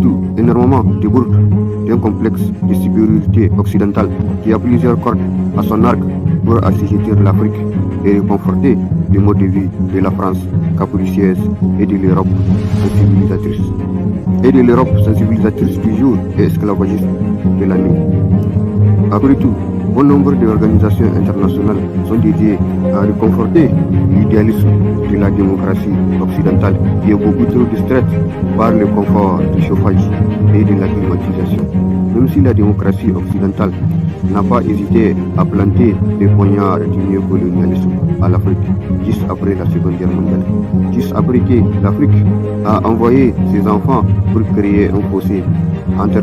tout énormément déborde d'un complexe de supériorité occidentale qui a plusieurs cordes à son arc pour assujettir l'Afrique et réconforter le mode de vie de la France capricieuse et de l'Europe sensibilisatrice du jour et esclavagiste de la nuit. Après tout, bon nombre d'organisations internationales sont dédiées à réconforter l'idéalisme de la démocratie occidentale qui est beaucoup trop distraite par le confort du chauffage et de la climatisation. Même si la démocratie occidentale n'a pas hésité à planter des poignards du néocolonialisme à l'Afrique juste après la Seconde Guerre mondiale, juste après que l'Afrique a envoyé ses enfants pour créer un fossé entre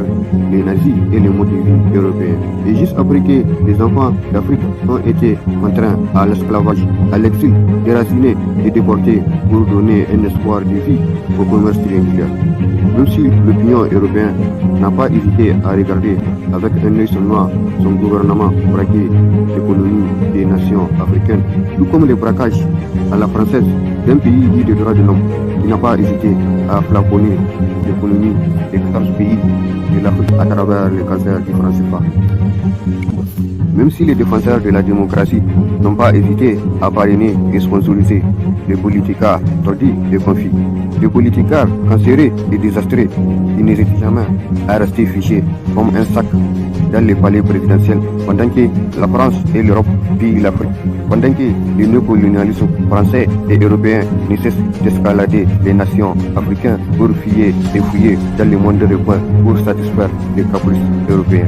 les nazis et le mode de vie européen, et juste après que les enfants d'Afrique ont été contraints à l'esclavage, à l'exil, déracinés et déportés pour donner un espoir de vie au commerce triangulaire. Même si l'opinion européenne n'a pas hésité à regarder avec un œil noir son gouvernement braquer l'économie des nations africaines, tout comme le braquage à la française d'un pays dit des droits de l'homme qui n'a pas hésité à flaconner l'économie des 14 pays de l'Afrique à travers le cancer du franc CFA. Même si les défenseurs de la démocratie n'ont pas hésité à parrainer et sponsoriser les politicards tordus des conflits, les politicards cancéreux et désastreux, ils n'hésitent jamais à rester fichés comme un sac dans les palais présidentiels pendant que la France et l'Europe pillent l'Afrique, pendant que le néocolonialisme français et européen ne cesse d'escalader les nations africaines pour fouiller et fouiller dans le monde de recoins pour satisfaire les caprices européens.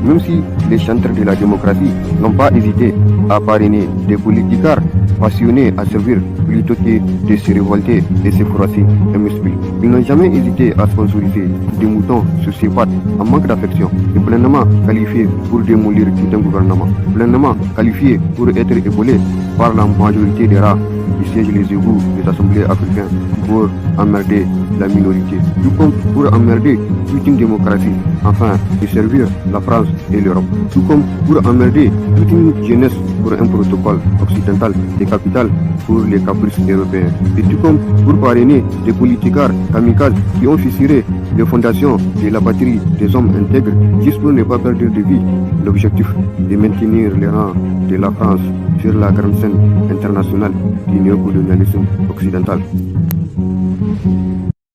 Même si les chantres de la démocratie n'ont pas hésité à parrainer des politicards passionnés à servir plutôt que de se révolter et se froisser un muscle, ils n'ont jamais hésité à sponsoriser des moutons sur ses pattes en manque d'affection et pleinement qualifiés pour démolir tout un gouvernement, pleinement qualifiés pour être épaulés par la majorité des rats qui siègent les égouts des assemblées africaines pour emmerder la minorité, tout comme pour emmerder toute une démocratie, afin de servir la France et l'Europe, tout comme pour emmerder toute une jeunesse pour un protocole occidental et capital pour les caprices européens, et tout comme pour parrainer des politicards kamikazes qui ont fissuré les fondations de la patrie des hommes intègres juste pour ne pas perdre de vue l'objectif de maintenir les rangs de la France sur la grande scène internationale du néocolonialisme occidental.